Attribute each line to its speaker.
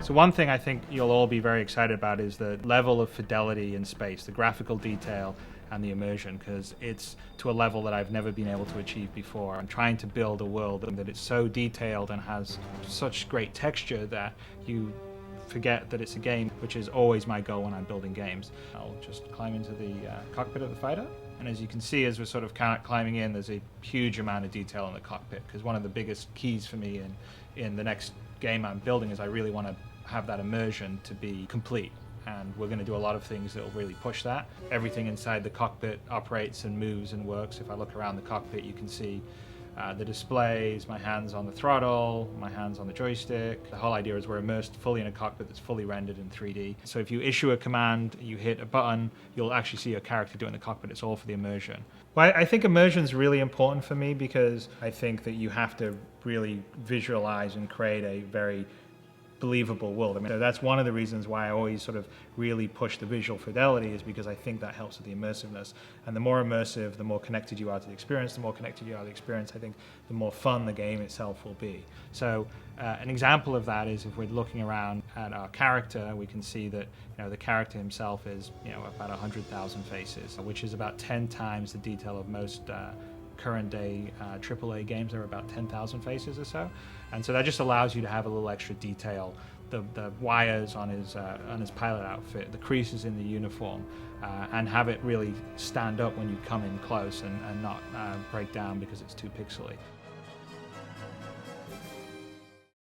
Speaker 1: So one thing I think you'll all be very excited about is the level of fidelity in space, the graphical detail and the immersion, because it's to a level that I've never been able to achieve before. I'm trying to build a world that is so detailed and has such great texture that you forget that it's a game, which is always my goal when I'm building games. I'll just climb into the cockpit of the fighter. And as you can see, as we're sort of climbing in, there's a huge amount of detail in the cockpit, because one of the biggest keys for me in the next game I'm building is I really want to have that immersion to be complete. And we're going to do a lot of things that will really push that. Everything inside the cockpit operates and moves and works. If I look around the cockpit, you can see the displays, my hands on the throttle, my hands on the joystick. The whole idea is we're immersed fully in a cockpit that's fully rendered in 3D. So if you issue a command, you hit a button, you'll actually see your character doing the cockpit. It's all for the immersion. Well, I think immersion is really important for me, because I think that you have to really visualize and create a very believable world. I mean, so that's one of the reasons why I always sort of really push the visual fidelity, is because I think that helps with the immersiveness. And the more immersive, the more connected you are to the experience. The more connected you are to the experience, I think the more fun the game itself will be. So an example of that is if we're looking around at our character, we can see that the character himself is about 100,000 faces, which is about 10 times the detail of most current day AAA games. Are about 10,000 faces or so, and so that just allows you to have a little extra detail. The wires on his pilot outfit, the creases in the uniform, and have it really stand up when you come in close and not break down because it's too pixely.